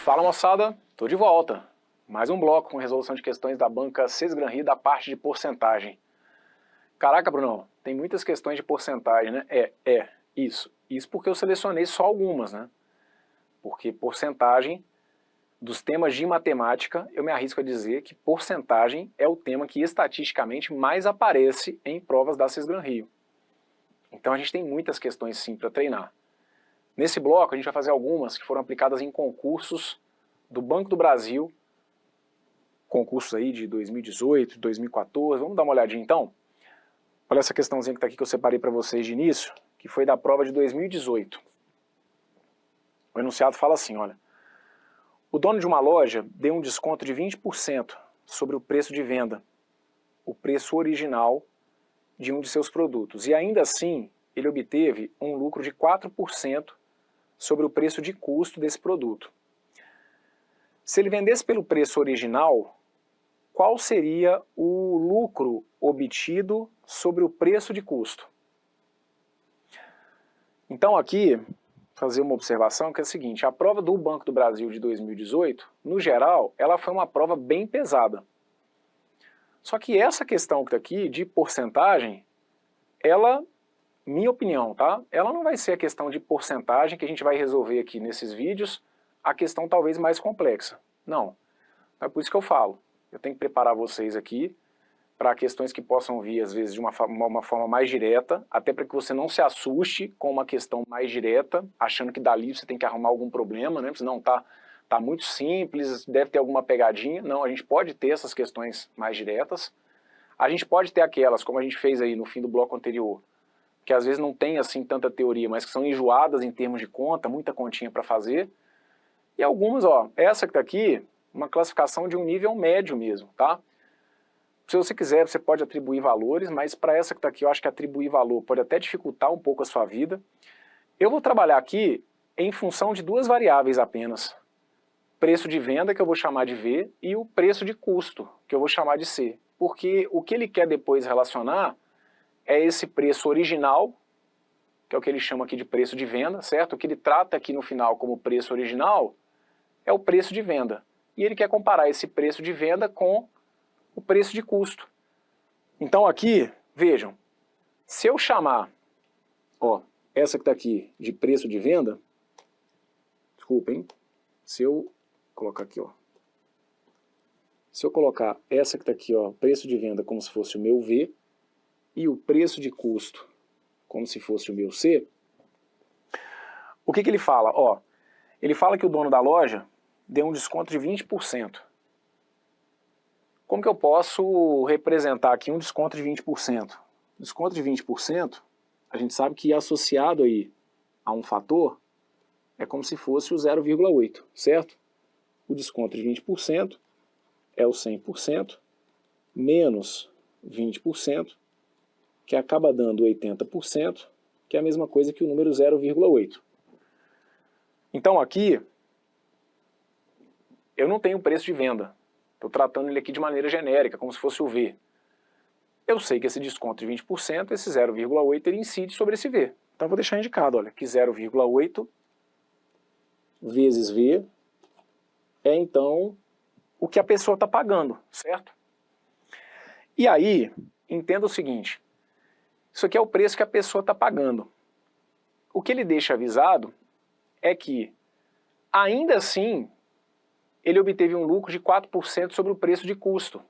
Fala moçada, tô de volta. Mais um bloco com resolução de questões da banca Sesgran-Rio da parte de porcentagem. Caraca, Bruno, tem muitas questões de porcentagem, né? Isso. Isso porque eu selecionei só algumas, né? Porque porcentagem dos temas de matemática, eu me arrisco a dizer que porcentagem é o tema que estatisticamente mais aparece em provas da Sesgran-Rio. Então a gente tem muitas questões sim para treinar. Nesse bloco a gente vai fazer algumas que foram aplicadas em concursos do Banco do Brasil, concursos aí de 2018, 2014, vamos dar uma olhadinha então? Olha essa questãozinha que está aqui que eu separei para vocês de início, que foi da prova de 2018. O enunciado fala assim, olha, o dono de uma loja deu um desconto de 20% sobre o preço de venda, o preço original de um de seus produtos, e ainda assim ele obteve um lucro de 4% sobre o preço de custo desse produto. Se ele vendesse pelo preço original, qual seria o lucro obtido sobre o preço de custo? Então aqui, fazer uma observação que é a seguinte, a prova do Banco do Brasil de 2018, no geral, ela foi uma prova bem pesada. Só que essa questão que está aqui, de porcentagem, ela, minha opinião, tá? Ela não vai ser a questão de porcentagem que a gente vai resolver aqui nesses vídeos, a questão talvez mais complexa. Não. É por isso que eu falo. Eu tenho que preparar vocês aqui para questões que possam vir, às vezes, de uma forma mais direta, até para que você não se assuste com uma questão mais direta, achando que dali você tem que arrumar algum problema, né? Não, tá muito simples, deve ter alguma pegadinha. Não, a gente pode ter essas questões mais diretas. A gente pode ter aquelas, como a gente fez aí no fim do bloco anterior, que às vezes não tem assim tanta teoria, mas que são enjoadas em termos de conta, muita continha para fazer. E algumas, ó, essa que está aqui, uma classificação de um nível médio mesmo, tá? Se você quiser, você pode atribuir valores, mas para essa que está aqui, eu acho que atribuir valor pode até dificultar um pouco a sua vida. Eu vou trabalhar aqui em função de duas variáveis apenas. Preço de venda, que eu vou chamar de V, e o preço de custo, que eu vou chamar de C. Porque o que ele quer depois relacionar é esse preço original, que é o que ele chama aqui de preço de venda, certo? O que ele trata aqui no final como preço original é o preço de venda. E ele quer comparar esse preço de venda com o preço de custo. Então aqui, vejam, se eu chamar, ó, essa que está aqui de preço de venda, desculpem, se eu colocar aqui, ó, se eu colocar essa que está aqui, ó, preço de venda como se fosse o meu V, e o preço de custo como se fosse o meu C, o que ele fala? Ó, ele fala que o dono da loja deu um desconto de 20%. Como que eu posso representar aqui um desconto de 20%? Desconto de 20%, a gente sabe que associado aí a um fator, é como se fosse o 0,8, certo? O desconto de 20% é o 100%, menos 20%, que acaba dando 80%, que é a mesma coisa que o número 0,8. Então aqui, eu não tenho preço de venda. Estou tratando ele aqui de maneira genérica, como se fosse o V. Eu sei que esse desconto de 20%, esse 0,8, ele incide sobre esse V. Então eu vou deixar indicado, olha, que 0,8 vezes V é então o que a pessoa está pagando, certo? E aí, entenda o seguinte, isso aqui é o preço que a pessoa está pagando. O que ele deixa avisado é que, ainda assim, ele obteve um lucro de 4% sobre o preço de custo.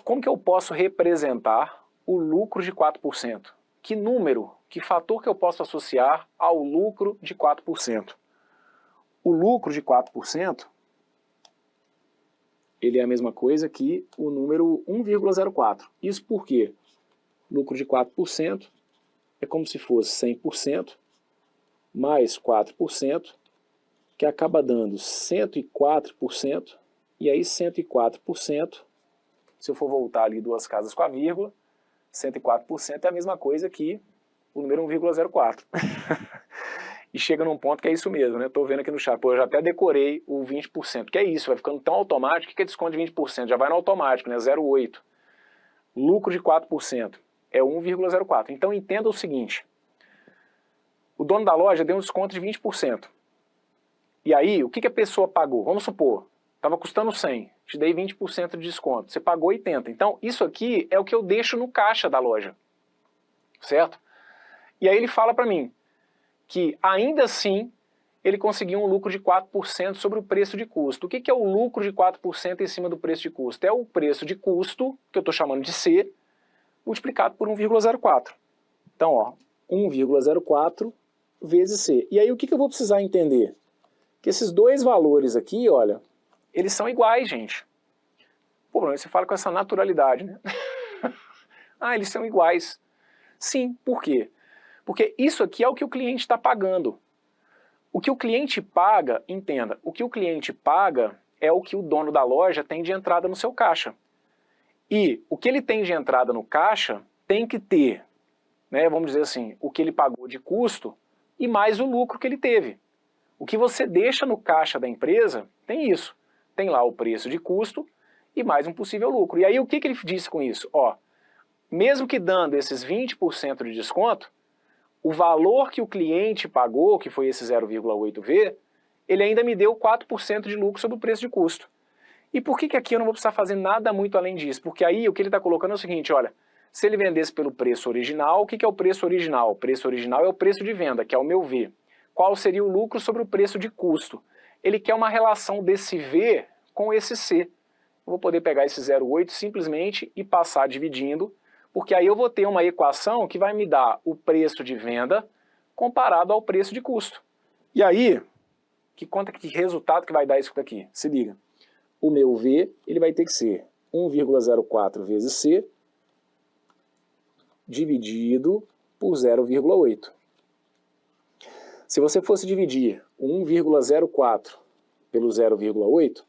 Como que eu posso representar o lucro de 4%? Que número, que fator que eu posso associar ao lucro de 4%? O lucro de 4%, ele é a mesma coisa que o número 1,04. Isso por quê? Lucro de 4% é como se fosse 100% mais 4%, que acaba dando 104%, e aí 104%, se eu for voltar ali duas casas com a vírgula, 104% é a mesma coisa que o número 1,04. E chega num ponto que é isso mesmo, né? Estou vendo aqui no chat, pô, eu já até decorei o 20%, que é isso, vai ficando tão automático, o que é desconto de 20%? Já vai no automático, né? 0,8. Lucro de 4% é 1,04. Então entenda o seguinte, o dono da loja deu um desconto de 20%. E aí, o que a pessoa pagou? Vamos supor, estava custando 100, te dei 20% de desconto, você pagou 80. Então, isso aqui é o que eu deixo no caixa da loja, certo? E aí ele fala para mim que, ainda assim, ele conseguiu um lucro de 4% sobre o preço de custo. O que é o lucro de 4% em cima do preço de custo? É o preço de custo, que eu estou chamando de C, multiplicado por 1,04. Então, ó, 1,04 vezes C. E aí o que eu vou precisar entender? Que esses dois valores aqui, olha, eles são iguais, gente. Pô, Bruno, você fala com essa naturalidade, né? Ah, eles são iguais. Sim, por quê? Porque isso aqui é o que o cliente está pagando. O que o cliente paga, entenda, o que o cliente paga é o que o dono da loja tem de entrada no seu caixa. E o que ele tem de entrada no caixa tem que ter, né, vamos dizer assim, o que ele pagou de custo e mais o lucro que ele teve. O que você deixa no caixa da empresa tem isso. Tem lá o preço de custo e mais um possível lucro. E aí o que ele disse com isso? Ó, mesmo que dando esses 20% de desconto, o valor que o cliente pagou, que foi esse 0,8V, ele ainda me deu 4% de lucro sobre o preço de custo. E por que aqui eu não vou precisar fazer nada muito além disso? Porque aí o que ele está colocando é o seguinte, olha, se ele vendesse pelo preço original, o que é o preço original? O preço original é o preço de venda, que é o meu V. Qual seria o lucro sobre o preço de custo? Ele quer uma relação desse V com esse C. Eu vou poder pegar esse 0,8 simplesmente e passar dividindo, porque aí eu vou ter uma equação que vai me dar o preço de venda comparado ao preço de custo. E aí, que resultado que vai dar isso daqui? Se liga. O meu V, ele vai ter que ser 1,04 vezes C dividido por 0,8. Se você fosse dividir 1,04 pelo 0,8,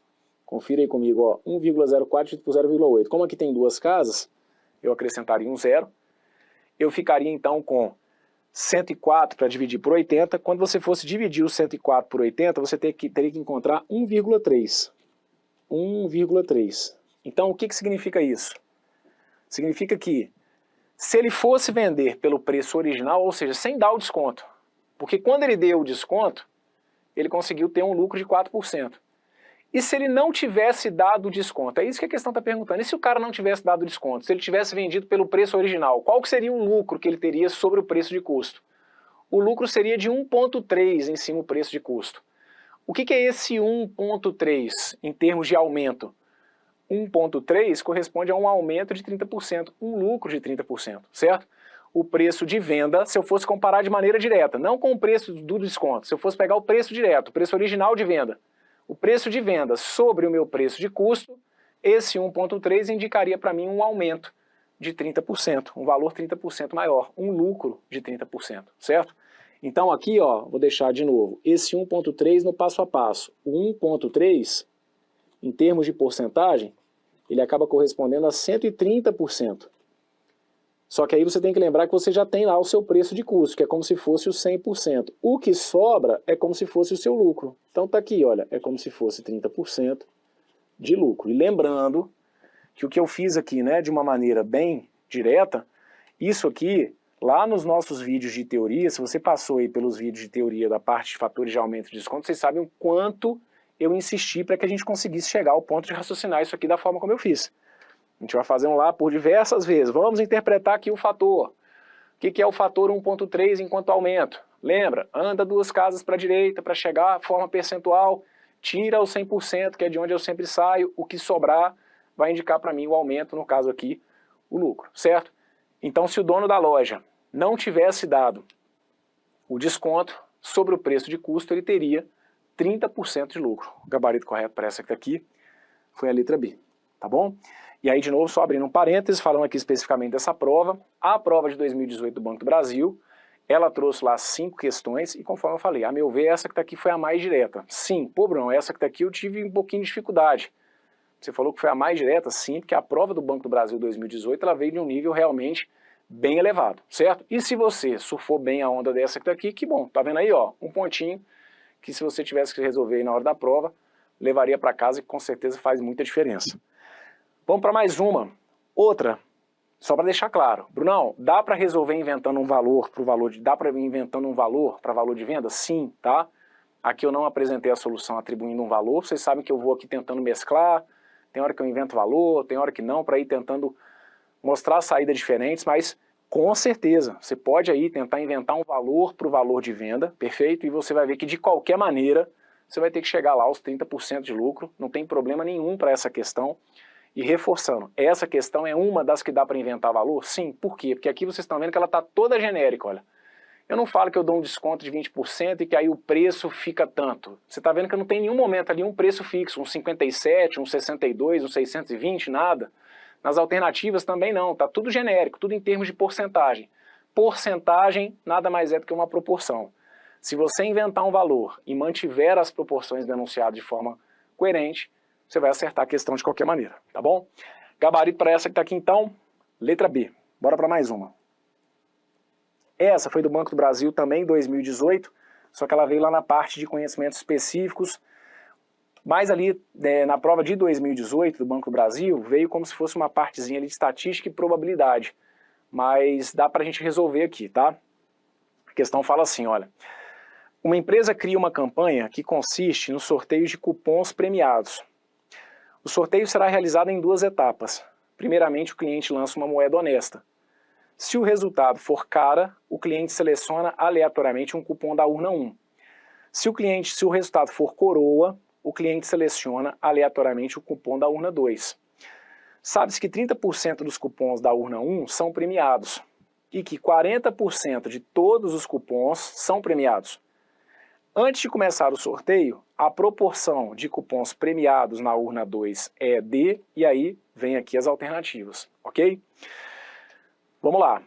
confira aí comigo, ó, 1,04 dividido por 0,8. Como aqui tem duas casas, eu acrescentaria um zero. Eu ficaria então com 104 para dividir por 80. Quando você fosse dividir o 104 por 80, você teria que encontrar 1,3. 1,3. Então o que significa isso? Significa que se ele fosse vender pelo preço original, ou seja, sem dar o desconto, porque quando ele deu o desconto, ele conseguiu ter um lucro de 4%. E se ele não tivesse dado o desconto? É isso que a questão está perguntando. E se o cara não tivesse dado o desconto? Se ele tivesse vendido pelo preço original, qual que seria o lucro que ele teria sobre o preço de custo? O lucro seria de 1,3 em cima do preço de custo. O que é esse 1,3 em termos de aumento? 1,3 corresponde a um aumento de 30%, um lucro de 30%, certo? O preço de venda, se eu fosse comparar de maneira direta, não com o preço do desconto, se eu fosse pegar o preço direto, o preço original de venda, o preço de venda sobre o meu preço de custo, esse 1,3 indicaria para mim um aumento de 30%, um valor 30% maior, um lucro de 30%, certo? Então aqui, ó, vou deixar de novo, esse 1,3 no passo a passo. O 1,3, em termos de porcentagem, ele acaba correspondendo a 130%. Só que aí você tem que lembrar que você já tem lá o seu preço de custo, que é como se fosse o 100%. O que sobra é como se fosse o seu lucro. Então tá aqui, olha, é como se fosse 30% de lucro. E lembrando que o que eu fiz aqui, né, de uma maneira bem direta, isso aqui, lá nos nossos vídeos de teoria, se você passou aí pelos vídeos de teoria da parte de fatores de aumento e desconto, vocês sabem o quanto eu insisti para que a gente conseguisse chegar ao ponto de raciocinar isso aqui da forma como eu fiz. A gente vai fazer um lá por diversas vezes. Vamos interpretar aqui o fator. O que é o fator 1,3 enquanto aumento? Lembra, anda duas casas para a direita para chegar à forma percentual, tira o 100%, que é de onde eu sempre saio, o que sobrar vai indicar para mim o aumento, no caso aqui, o lucro, certo? Então, se o dono da loja não tivesse dado o desconto sobre o preço de custo, ele teria 30% de lucro. O gabarito correto para essa aqui foi a letra B, tá bom? E aí, de novo, só abrindo um parênteses, falando aqui especificamente dessa prova, a prova de 2018 do Banco do Brasil, ela trouxe lá 5 questões e, conforme eu falei, a meu ver, essa que está aqui foi a mais direta. Sim, pô, Bruno, essa que está aqui eu tive um pouquinho de dificuldade. Você falou que foi a mais direta? Sim, porque a prova do Banco do Brasil 2018, ela veio de um nível realmente bem elevado, certo? E se você surfou bem a onda dessa que está aqui, que bom, tá vendo aí, ó, um pontinho que se você tivesse que resolver aí na hora da prova, levaria para casa e com certeza faz muita diferença. Vamos para mais uma. Outra, só para deixar claro. Brunão, dá para resolver inventando um valor para o valor de... Dá para inventando um valor para valor de venda? Sim, tá? Aqui eu não apresentei a solução atribuindo um valor, vocês sabem que eu vou aqui tentando mesclar, tem hora que eu invento valor, tem hora que não, para ir tentando mostrar saídas diferentes, mas com certeza, você pode aí tentar inventar um valor para o valor de venda, perfeito? E você vai ver que de qualquer maneira, você vai ter que chegar lá aos 30% de lucro, não tem problema nenhum para essa questão. E reforçando, essa questão é uma das que dá para inventar valor? Sim, por quê? Porque aqui vocês estão vendo que ela está toda genérica, olha. Eu não falo que eu dou um desconto de 20% e que aí o preço fica tanto. Você está vendo que não tem nenhum momento ali um preço fixo, um 57, um 62, um 620, nada. Nas alternativas também não, está tudo genérico, tudo em termos de porcentagem. Porcentagem nada mais é do que uma proporção. Se você inventar um valor e mantiver as proporções denunciadas de forma coerente, você vai acertar a questão de qualquer maneira, tá bom? Gabarito para essa que está aqui então, letra B. Bora para mais uma. Essa foi do Banco do Brasil também, 2018, só que ela veio lá na parte de conhecimentos específicos, mas ali na prova de 2018 do Banco do Brasil, veio como se fosse uma partezinha ali de estatística e probabilidade, mas dá pra gente resolver aqui, tá? A questão fala assim, olha, uma empresa cria uma campanha que consiste no sorteio de cupons premiados. O sorteio será realizado em 2 etapas. Primeiramente, o cliente lança uma moeda honesta. Se o resultado for cara, o cliente seleciona aleatoriamente um cupom da urna 1. Se o resultado for coroa, o cliente seleciona aleatoriamente o cupom da urna 2. Sabe-se que 30% dos cupons da urna 1 são premiados e que 40% de todos os cupons são premiados. Antes de começar o sorteio, a proporção de cupons premiados na urna 2 é D, e aí vem aqui as alternativas, ok? Vamos lá.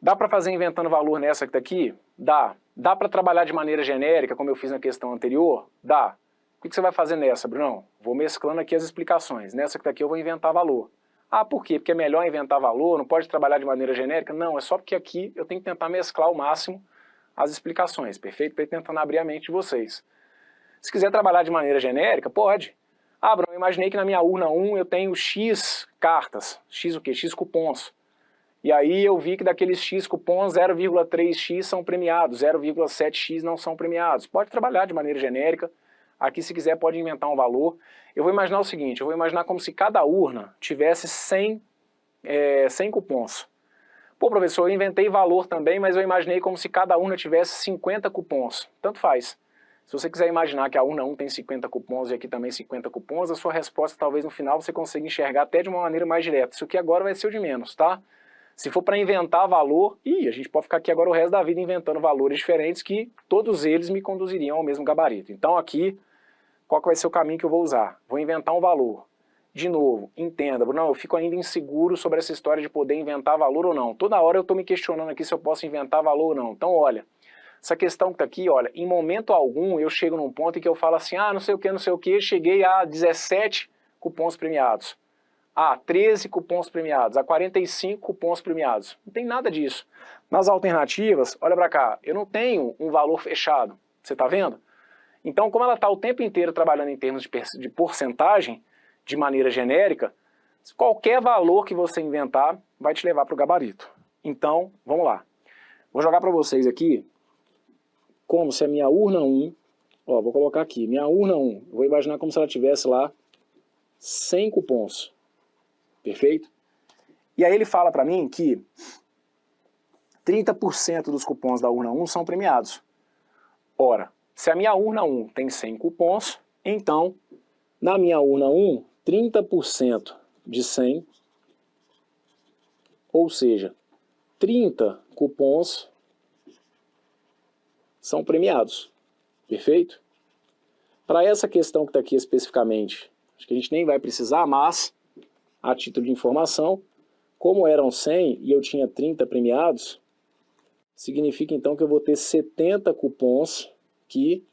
Dá para fazer inventando valor nessa que tá aqui? Dá. Dá para trabalhar de maneira genérica, como eu fiz na questão anterior? Dá. O que você vai fazer nessa, Brunão? Vou mesclando aqui as explicações. Nessa que tá aqui eu vou inventar valor. Ah, por quê? Porque é melhor inventar valor, não pode trabalhar de maneira genérica? Não, é só porque aqui eu tenho que tentar mesclar ao máximo as explicações, perfeito? Para ir tentando abrir a mente de vocês. Se quiser trabalhar de maneira genérica, pode. Ah, Brunão, eu imaginei que na minha urna 1 eu tenho X cartas. X o quê? X cupons. E aí eu vi que daqueles X cupons, 0,3x são premiados, 0,7x não são premiados. Pode trabalhar de maneira genérica. Aqui, se quiser, pode inventar um valor. Eu vou imaginar o seguinte, eu vou imaginar como se cada urna tivesse 100 cupons. Pô, professor, eu inventei valor também, mas eu imaginei como se cada urna tivesse 50 cupons. Tanto faz. Se você quiser imaginar que a urna 1 tem 50 cupons e aqui também 50 cupons, a sua resposta talvez no final você consiga enxergar até de uma maneira mais direta. Isso aqui agora vai ser o de menos, tá? Se for para inventar valor, a gente pode ficar aqui agora o resto da vida inventando valores diferentes que todos eles me conduziriam ao mesmo gabarito. Então aqui, qual que vai ser o caminho que eu vou usar? Vou inventar um valor. De novo, entenda, Bruno, eu fico ainda inseguro sobre essa história de poder inventar valor ou não. Toda hora eu estou me questionando aqui se eu posso inventar valor ou não. Então olha, essa questão que está aqui, olha, em momento algum eu chego num ponto em que eu falo assim, ah, não sei o que, cheguei a 17 cupons premiados. Ah, 13 cupons premiados, a 45 cupons premiados. Não tem nada disso. Nas alternativas, olha para cá, eu não tenho um valor fechado. Você está vendo? Então, como ela está o tempo inteiro trabalhando em termos de porcentagem, de maneira genérica, qualquer valor que você inventar vai te levar para o gabarito. Então, vamos lá. Vou jogar para vocês aqui como se a minha urna 1, ó, vou colocar aqui, minha urna 1, vou imaginar como se ela tivesse lá 100 cupons. Perfeito? E aí ele fala para mim que 30% dos cupons da urna 1 são premiados. Ora, se a minha urna 1 tem 100 cupons, então, na minha urna 1, 30% de 100, ou seja, 30 cupons são premiados. Perfeito? Para essa questão que está aqui especificamente, acho que a gente nem vai precisar, mas a título de informação, como eram 100 e eu tinha 30 premiados, significa então que eu vou ter 70 cupons que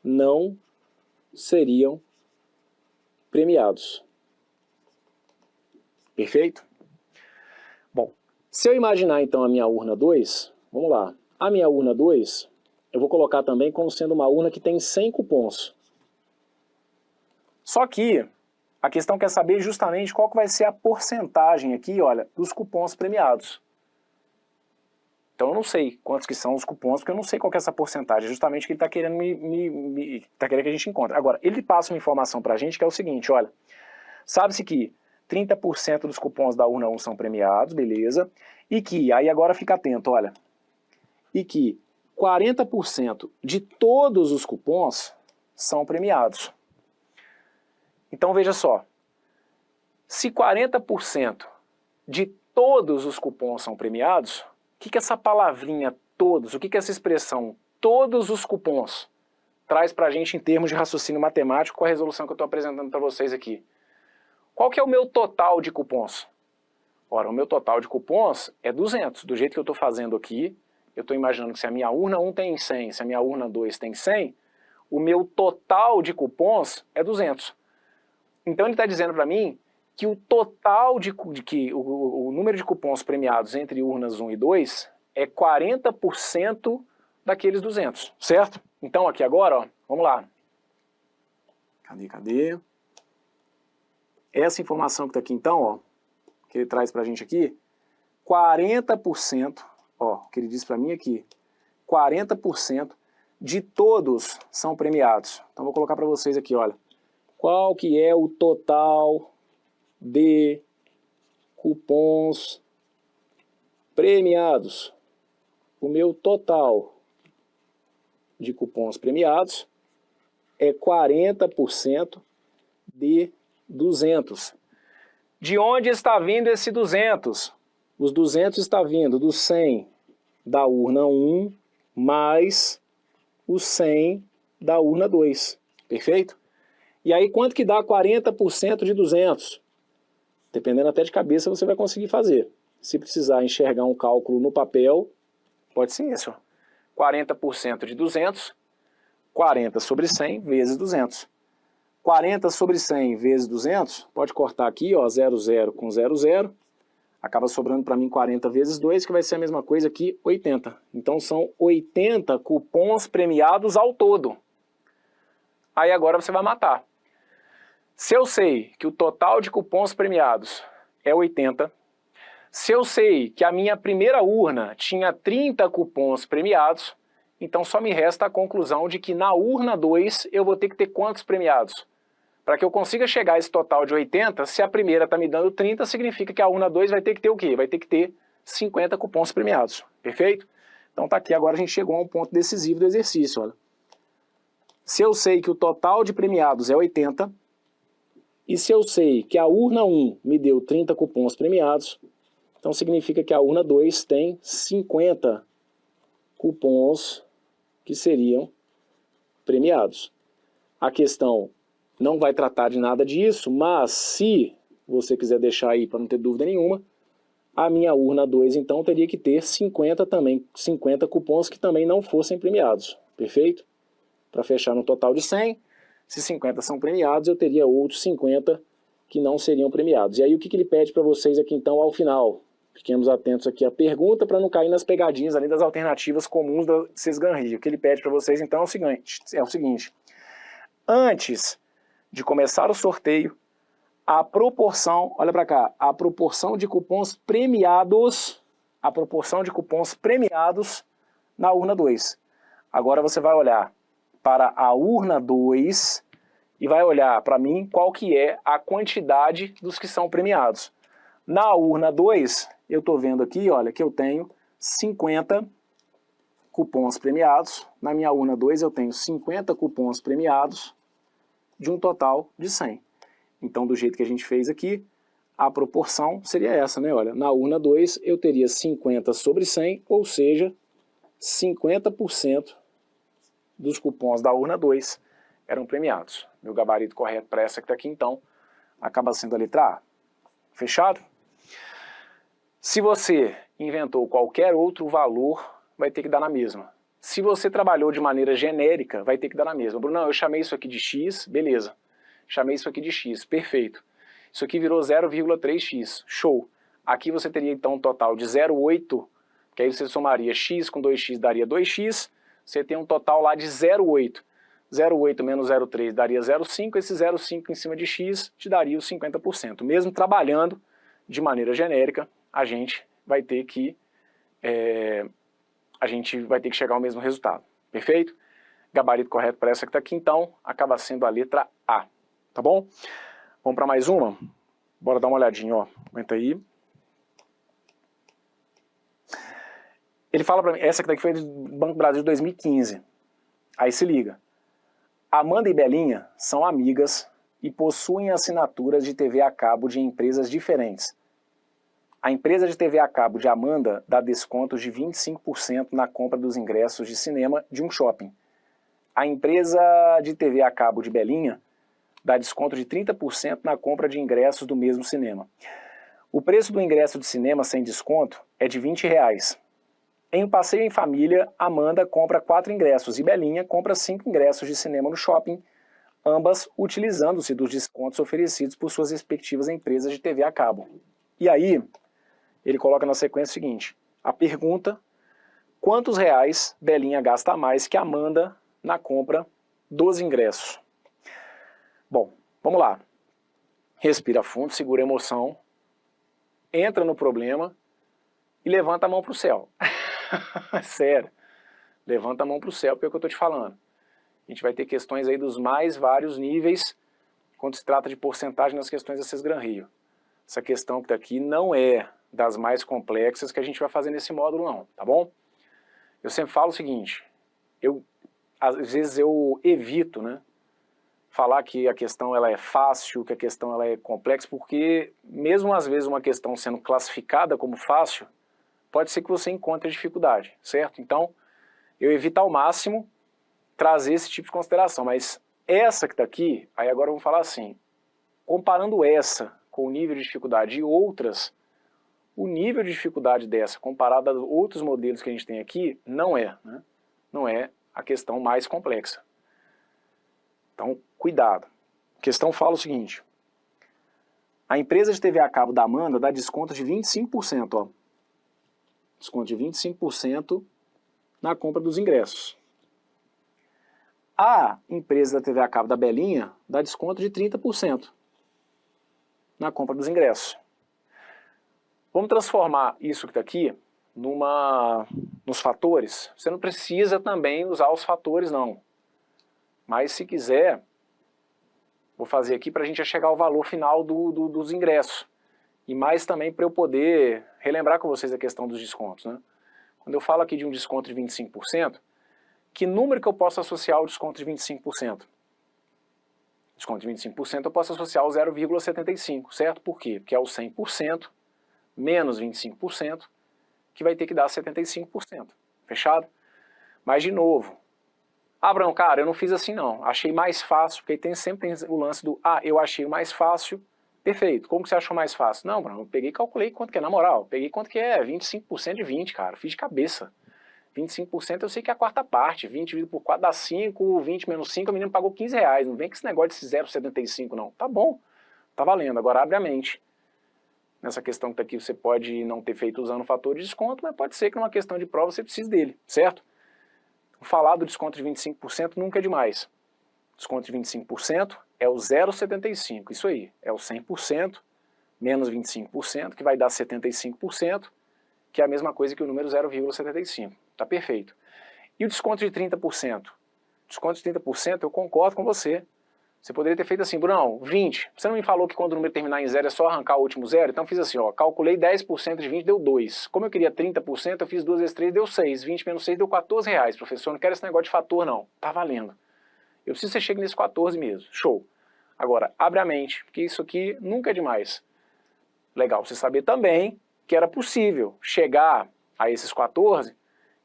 não seriam premiados. Perfeito? Bom, se eu imaginar então a minha urna 2, vamos lá, a minha urna 2, eu vou colocar também como sendo uma urna que tem 100 cupons. Só que a questão quer saber justamente qual que vai ser a porcentagem aqui, olha, dos cupons premiados. Então eu não sei quantos que são os cupons, porque eu não sei qual que é essa porcentagem, justamente que ele está querendo tá querendo que a gente encontre. Agora, ele passa uma informação para a gente que é o seguinte, olha, sabe-se que 30% dos cupons da urna 1 são premiados, beleza, e que, aí agora fica atento, olha, e que 40% de todos os cupons são premiados. Então veja só, se 40% de todos os cupons são premiados, o que essa palavrinha todos, o que essa expressão todos os cupons traz para a gente em termos de raciocínio matemático com a resolução que eu estou apresentando para vocês aqui? Qual que é o meu total de cupons? Ora, o meu total de cupons é 200, do jeito que eu estou fazendo aqui, eu estou imaginando que se a minha urna 1 tem 100, se a minha urna 2 tem 100, o meu total de cupons é 200. Então ele está dizendo para mim que o total o número de cupons premiados entre urnas 1 e 2 é 40% daqueles 200, certo? Então aqui agora, ó, vamos lá. Cadê? Essa informação que está aqui então, ó, que ele traz para a gente aqui, 40%, ó, que ele diz para mim aqui, 40% de todos são premiados. Então vou colocar para vocês aqui, olha, qual que é o total de cupons premiados? O meu total de cupons premiados é 40% de 200. De onde está vindo esse 200? Os 200 está vindo do 100 da urna 1 mais os 100 da urna 2. Perfeito? E aí quanto que dá 40% de 200? Dependendo até de cabeça você vai conseguir fazer. Se precisar enxergar um cálculo no papel, pode ser isso. 40% de 200, 40 sobre 100 vezes 200. 40 sobre 100 vezes 200, pode cortar aqui, ó, 00 com 00, acaba sobrando para mim 40 vezes 2, que vai ser a mesma coisa aqui, 80. Então são 80 cupons premiados ao todo. Aí agora você vai matar. Se eu sei que o total de cupons premiados é 80, se eu sei que a minha primeira urna tinha 30 cupons premiados, então só me resta a conclusão de que na urna 2 eu vou ter que ter quantos premiados? Para que eu consiga chegar a esse total de 80, se a primeira está me dando 30, significa que a urna 2 vai ter que ter o quê? Vai ter que ter 50 cupons premiados. Perfeito? Então tá aqui, agora a gente chegou a um ponto decisivo do exercício. Olha. Se eu sei que o total de premiados é 80, e se eu sei que a urna 1 me deu 30 cupons premiados, então significa que a urna 2 tem 50 cupons que seriam premiados. A questão não vai tratar de nada disso, mas se você quiser deixar aí para não ter dúvida nenhuma, a minha urna 2 então teria que ter 50 também, 50 cupons que também não fossem premiados, perfeito? Para fechar no total de 100, se 50 são premiados, eu teria outros 50 que não seriam premiados. E aí o que ele pede para vocês aqui então ao final? Fiquemos atentos aqui à pergunta para não cair nas pegadinhas ali das alternativas comuns da Sesgan-Rio. O que ele pede para vocês então é o seguinte, antes de começar o sorteio, a proporção, olha para cá, a proporção de cupons premiados, na urna 2. Agora você vai olhar para a urna 2 e vai olhar para mim qual que é a quantidade dos que são premiados. Na urna 2, eu estou vendo aqui, olha, que eu tenho 50 cupons premiados. Na minha urna 2 eu tenho 50 cupons premiados de um total de 100. Então, do jeito que a gente fez aqui, a proporção seria essa, né? Olha, na urna 2 eu teria 50 sobre 100, ou seja, 50% dos cupons da urna 2 eram premiados. Meu gabarito correto para essa que está aqui, então, acaba sendo a letra A. Fechado? Se você inventou qualquer outro valor, vai ter que dar na mesma. Se você trabalhou de maneira genérica, vai ter que dar na mesma. Bruno, eu chamei isso aqui de x, beleza. Chamei isso aqui de x, perfeito. Isso aqui virou 0,3x, show. Aqui você teria então um total de 0,8, que aí você somaria x com 2x daria 2x, você tem um total lá de 0,8. 0,8 menos 0,3 daria 0,5, esse 0,5 em cima de x te daria os 50%. Mesmo trabalhando de maneira genérica, a gente vai ter que a gente vai ter que chegar ao mesmo resultado. Perfeito? Gabarito correto para essa que está aqui, então, acaba sendo a letra A. Tá bom? Vamos para mais uma? Bora dar uma olhadinha, ó. Aguenta aí. Ele fala para mim, essa que daqui foi do Banco do Brasil de 2015. Aí se liga. Amanda e Belinha são amigas e possuem assinaturas de TV a cabo de empresas diferentes. A empresa de TV a cabo de Amanda dá descontos de 25% na compra dos ingressos de cinema de um shopping. A empresa de TV a cabo de Belinha dá desconto de 30% na compra de ingressos do mesmo cinema. O preço do ingresso de cinema sem desconto é de R$20. Em um passeio em família, Amanda compra 4 ingressos e Belinha compra 5 ingressos de cinema no shopping, ambas utilizando-se dos descontos oferecidos por suas respectivas empresas de TV a cabo. E aí, ele coloca na sequência o seguinte, a pergunta, quantos reais Belinha gasta a mais que Amanda na compra dos ingressos? Bom, vamos lá. Respira fundo, segura a emoção, entra no problema e levanta a mão para o céu. Sério, levanta a mão para o céu, porque é o que eu estou te falando. A gente vai ter questões aí dos mais vários níveis quando se trata de porcentagem nas questões da Sesgran Rio. Essa questão que está aqui não é das mais complexas que a gente vai fazer nesse módulo não, tá bom? Eu sempre falo o seguinte, às vezes eu evito, né, falar que a questão ela é fácil, que a questão ela é complexa, porque mesmo às vezes uma questão sendo classificada como fácil, pode ser que você encontre dificuldade, certo? Então, eu evito ao máximo trazer esse tipo de consideração, mas essa que está aqui, aí agora eu vou falar assim, comparando essa com o nível de dificuldade e outras, o nível de dificuldade dessa, comparado a outros modelos que a gente tem aqui, não é, né? Não é a questão mais complexa. Então, cuidado. A questão fala o seguinte, a empresa de TV a cabo da Amanda dá desconto de 25%, ó. Desconto de 25% na compra dos ingressos. A empresa da TV a cabo da Belinha dá desconto de 30% na compra dos ingressos. Vamos transformar isso que está aqui nos fatores. Você não precisa também usar os fatores, não. Mas se quiser, vou fazer aqui para a gente já chegar ao valor final dos ingressos. E mais também para eu poder relembrar com vocês a questão dos descontos, né? Quando eu falo aqui de um desconto de 25%, que número que eu posso associar ao desconto de 25%? Desconto de 25% eu posso associar ao 0,75, certo? Por quê? Porque é o 100% menos 25%, que vai ter que dar 75%. Fechado? Mas, de novo, Abraão, cara, eu não fiz assim não, achei mais fácil, porque sempre tem o lance do, eu achei o mais fácil, perfeito, como que você achou mais fácil? Não, Abraão, eu peguei e calculei quanto que é, na moral, peguei quanto que é 25% de 20, cara, fiz de cabeça. 25% eu sei que é a quarta parte, 20 dividido por 4 dá 5, 20 menos 5, a menina pagou R$15, não vem com esse negócio desse 0,75 não, tá bom, tá valendo, agora abre a mente. Nessa questão que tá aqui você pode não ter feito usando o fator de desconto, mas pode ser que numa questão de prova você precise dele, certo? Falar do desconto de 25% nunca é demais. Desconto de 25% é o 0,75, isso aí, é o 100% menos 25%, que vai dar 75%, que é a mesma coisa que o número 0,75, tá perfeito. E o desconto de 30%? Desconto de 30% eu concordo com você. Você poderia ter feito assim, Brunão, 20, você não me falou que quando o número terminar em 0 é só arrancar o último zero? Então eu fiz assim, ó, calculei 10% de 20, deu 2. Como eu queria 30%, eu fiz 2 vezes 3, deu 6. 20 menos 6 deu R$14, professor, não quero esse negócio de fator não. Tá valendo. Eu preciso que você chegue nesse 14 mesmo. Show. Agora, abre a mente, porque isso aqui nunca é demais. Legal você saber também que era possível chegar a esses 14,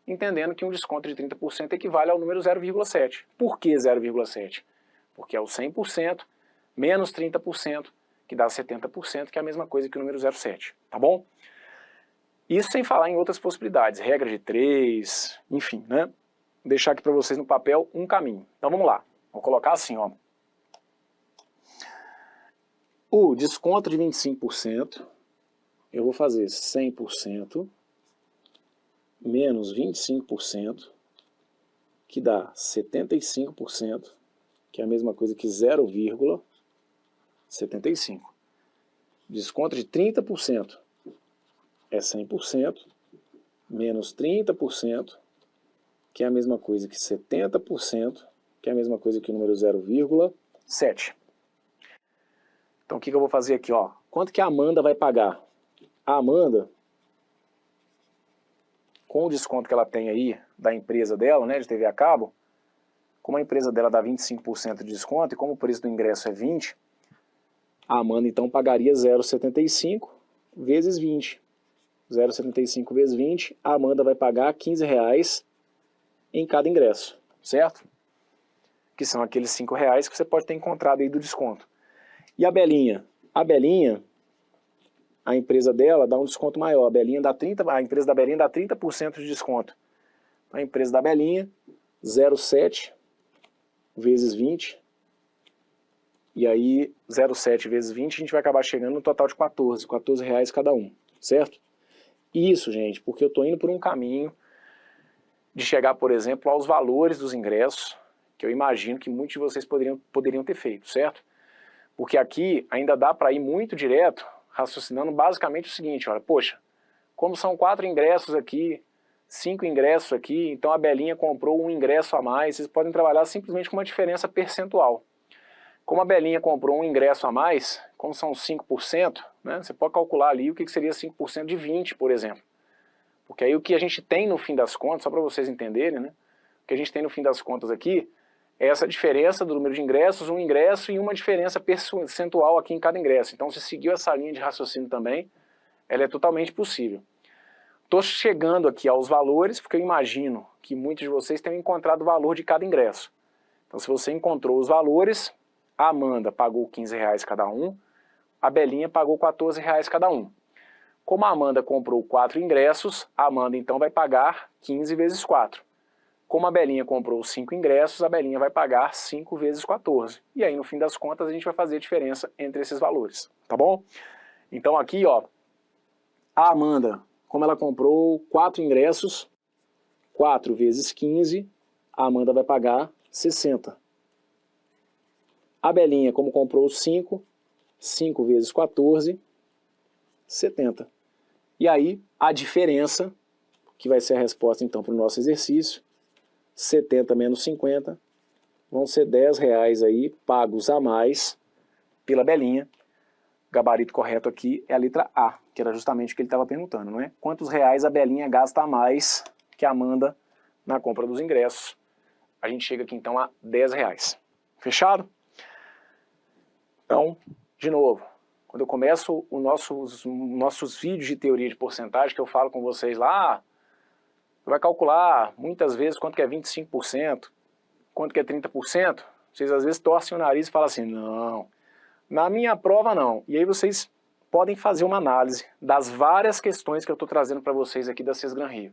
entendendo que um desconto de 30% equivale ao número 0,7. Por que 0,7? Porque é o 100% menos 30%, que dá 70%, que é a mesma coisa que o número 0,7, tá bom? Isso sem falar em outras possibilidades, regra de 3, enfim, né? Vou deixar aqui para vocês no papel um caminho. Então vamos lá, vou colocar assim, ó. O desconto de 25%, eu vou fazer 100% menos 25%, que dá 75%, que é a mesma coisa que 0,75. Desconto de 30% é 100%, menos 30%, que é a mesma coisa que 70%, que é a mesma coisa que o número 0,7. Então o que eu vou fazer aqui, ó? Quanto que a Amanda vai pagar? A Amanda, com o desconto que ela tem aí da empresa dela, né, de TV a cabo, como a empresa dela dá 25% de desconto e como o preço do ingresso é 20, a Amanda então pagaria 0,75 vezes 20. 0,75 vezes 20, a Amanda vai pagar R$15 em cada ingresso, certo? Que são aqueles R$5 que você pode ter encontrado aí do desconto. E a Belinha? A Belinha, a empresa dela dá um desconto maior. A empresa da Belinha dá 30% de desconto. A empresa da Belinha, 0,7 vezes 20. E aí, 0,7 vezes 20, a gente vai acabar chegando no total de 14. R$14 cada um, certo? Isso, gente, porque eu estou indo por um caminho de chegar, por exemplo, aos valores dos ingressos, que eu imagino que muitos de vocês poderiam ter feito, certo? Porque aqui ainda dá para ir muito direto, raciocinando basicamente o seguinte, olha, poxa, como são 4 ingressos aqui, 5 ingressos aqui, então a Belinha comprou um ingresso a mais, vocês podem trabalhar simplesmente com uma diferença percentual. Como a Belinha comprou um ingresso a mais, como são 5%, né, você pode calcular ali o que seria 5% de 20, por exemplo. Porque aí o que a gente tem no fim das contas, só para vocês entenderem, né, o que a gente tem no fim das contas aqui é essa diferença do número de ingressos, um ingresso e uma diferença percentual aqui em cada ingresso. Então, se seguiu essa linha de raciocínio também, ela é totalmente possível. Estou chegando aqui aos valores, porque eu imagino que muitos de vocês tenham encontrado o valor de cada ingresso. Então, se você encontrou os valores, a Amanda pagou R$15 cada um, a Belinha pagou R$14 cada um. Como a Amanda comprou 4 ingressos, a Amanda então vai pagar 15 vezes 4. Como a Belinha comprou 5 ingressos, a Belinha vai pagar 5 vezes 14. E aí, no fim das contas, a gente vai fazer a diferença entre esses valores, tá bom? Então aqui, ó, a Amanda, como ela comprou 4 ingressos, 4 vezes 15, a Amanda vai pagar 60. A Belinha, como comprou 5, 5 vezes 14, 70. E aí, a diferença, que vai ser a resposta então para o nosso exercício, 70 menos 50, vão ser R$10 aí, pagos a mais pela Belinha. O gabarito correto aqui é a letra A, que era justamente o que ele estava perguntando, não é? Quantos reais a Belinha gasta a mais que a Amanda na compra dos ingressos? A gente chega aqui então a R$10. Fechado? Então, de novo, quando eu começo os nossos vídeos de teoria de porcentagem, que eu falo com vocês lá, vai calcular muitas vezes quanto que é 25%, quanto que é 30%, vocês às vezes torcem o nariz e falam assim, não, na minha prova não. E aí vocês podem fazer uma análise das várias questões que eu estou trazendo para vocês aqui da Sesgran Rio.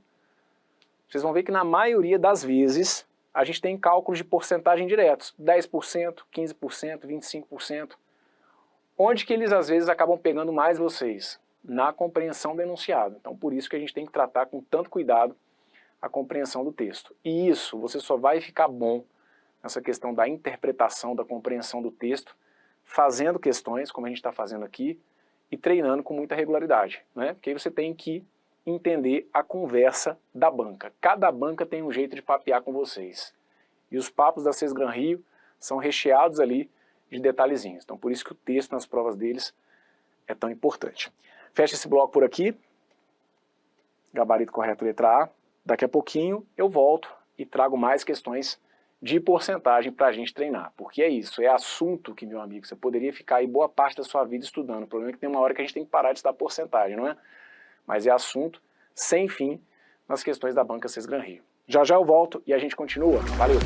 Vocês vão ver que na maioria das vezes a gente tem cálculos de porcentagem diretos, 10%, 15%, 25%. Onde que eles às vezes acabam pegando mais vocês? Na compreensão do enunciado. Então por isso que a gente tem que tratar com tanto cuidado a compreensão do texto. E isso, você só vai ficar bom nessa questão da interpretação, da compreensão do texto, fazendo questões, como a gente está fazendo aqui, e treinando com muita regularidade, né? Porque aí você tem que entender a conversa da banca. Cada banca tem um jeito de papear com vocês. E os papos da Sesgran Rio são recheados ali de detalhezinhos. Então por isso que o texto nas provas deles é tão importante. Fecha esse bloco por aqui. Gabarito correto, letra A. Daqui a pouquinho eu volto e trago mais questões de porcentagem para a gente treinar. Porque é isso, é assunto que, meu amigo, você poderia ficar aí boa parte da sua vida estudando. O problema é que tem uma hora que a gente tem que parar de estudar porcentagem, não é? Mas é assunto sem fim nas questões da banca Sesgran Rio. Já já eu volto e a gente continua. Valeu!